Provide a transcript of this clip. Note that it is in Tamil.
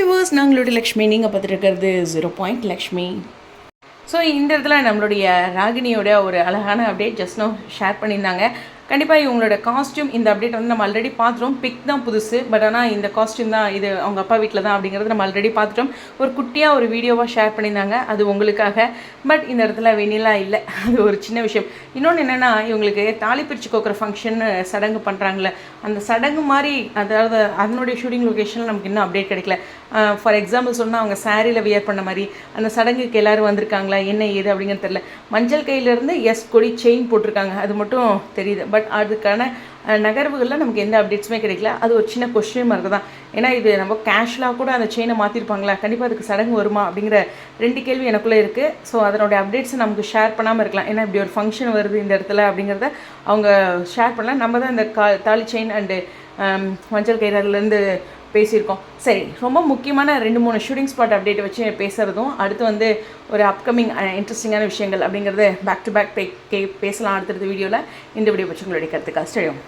வியூவர்ஸ், நாங்களுடைய லக்ஷ்மி, நீங்கள் பார்த்துருக்கிறது 0 லக்ஷ்மி. ஸோ இந்த இடத்துல நம்மளுடைய ராகினியோட ஒரு அழகான அப்டேட் ஜஸ்ட் நோ ஷேர் பண்ணியிருந்தாங்க. கண்டிப்பாக இவங்களோட காஸ்ட்யூம் இந்த அப்டேட் வந்து நம்ம ஆல்ரெடி பார்த்துட்டோம். பிக் தான் புதுசு, பட் ஆனால் இந்த காஸ்ட்யூம் தான் இது அவங்க அப்பா வீட்டில் தான் அப்படிங்கிறது நம்ம ஆல்ரெடி பார்த்துட்டோம். ஒரு குட்டியாக ஒரு வீடியோவாக ஷேர் பண்ணியிருந்தாங்க, அது உங்களுக்காக. பட் இந்த இடத்துல வெண்ணிலா இல்லை, அது ஒரு சின்ன விஷயம். இன்னொன்று என்னென்னா, இவங்களுக்கு தாலி பிரித்து கோக்குற ஃபங்க்ஷன் சடங்கு பண்ணுறாங்களே, அந்த சடங்கு மாதிரி, அதாவது அதனுடைய ஷூட்டிங் லொக்கேஷனில் நமக்கு இன்னும் அப்டேட் கிடைக்கல. ஃபார் எக்ஸாம்பிள் சொன்னால், அவங்க சாரியில் வியர் பண்ண மாதிரி அந்த சடங்குக்கு எல்லோரும் வந்திருக்காங்களா, என்ன ஏது அப்படிங்கிறது தெரியல. மஞ்சள் கையிலேருந்து எஸ் கொடி செயின் போட்டிருக்காங்க, அது மட்டும் தெரியுது. பட் அதுக்கான நகர்வுகளில் நமக்கு எந்த அப்டேட்ஸுமே கிடைக்கல. அது ஒரு சின்ன கொஸ்டின் மார்க் தான். ஏன்னா இது நம்ம கேஷ்லாக கூட அந்த செயினை மாற்றிருப்பாங்களா, கண்டிப்பாக அதுக்கு சடங்கு வருமா அப்படிங்கிற 2 கேள்வி எனக்குள்ளே இருக்குது. ஸோ அதனுடைய அப்டேட்ஸை நமக்கு ஷேர் பண்ணாமல் இருக்கலாம். ஏன்னா இப்படி ஒரு ஃபங்க்ஷன் வருது இந்த இடத்துல அப்படிங்கிறத அவங்க ஷேர் பண்ணலாம். நம்ம தான் இந்த தாலி செயின் அண்டு மஞ்சள் கயிறுலேருந்து பேசியிருக்கோம். சரி, ரொம்ப முக்கியமான 2-3 ஷூட்டிங் ஸ்பாட் அப்டேட் வச்சு பேசுகிறதும், அடுத்து வந்து ஒரு அப்கமிங் இன்ட்ரெஸ்டிங்கான விஷயங்கள் அப்படிங்கிறது பேக் டு பேக் பேசலாம் அடுத்தடுத்த வீடியோவில். இந்த வீடியோ வச்சு உங்களுடைய கருத்துக்கள் ஸ்டேடியம்.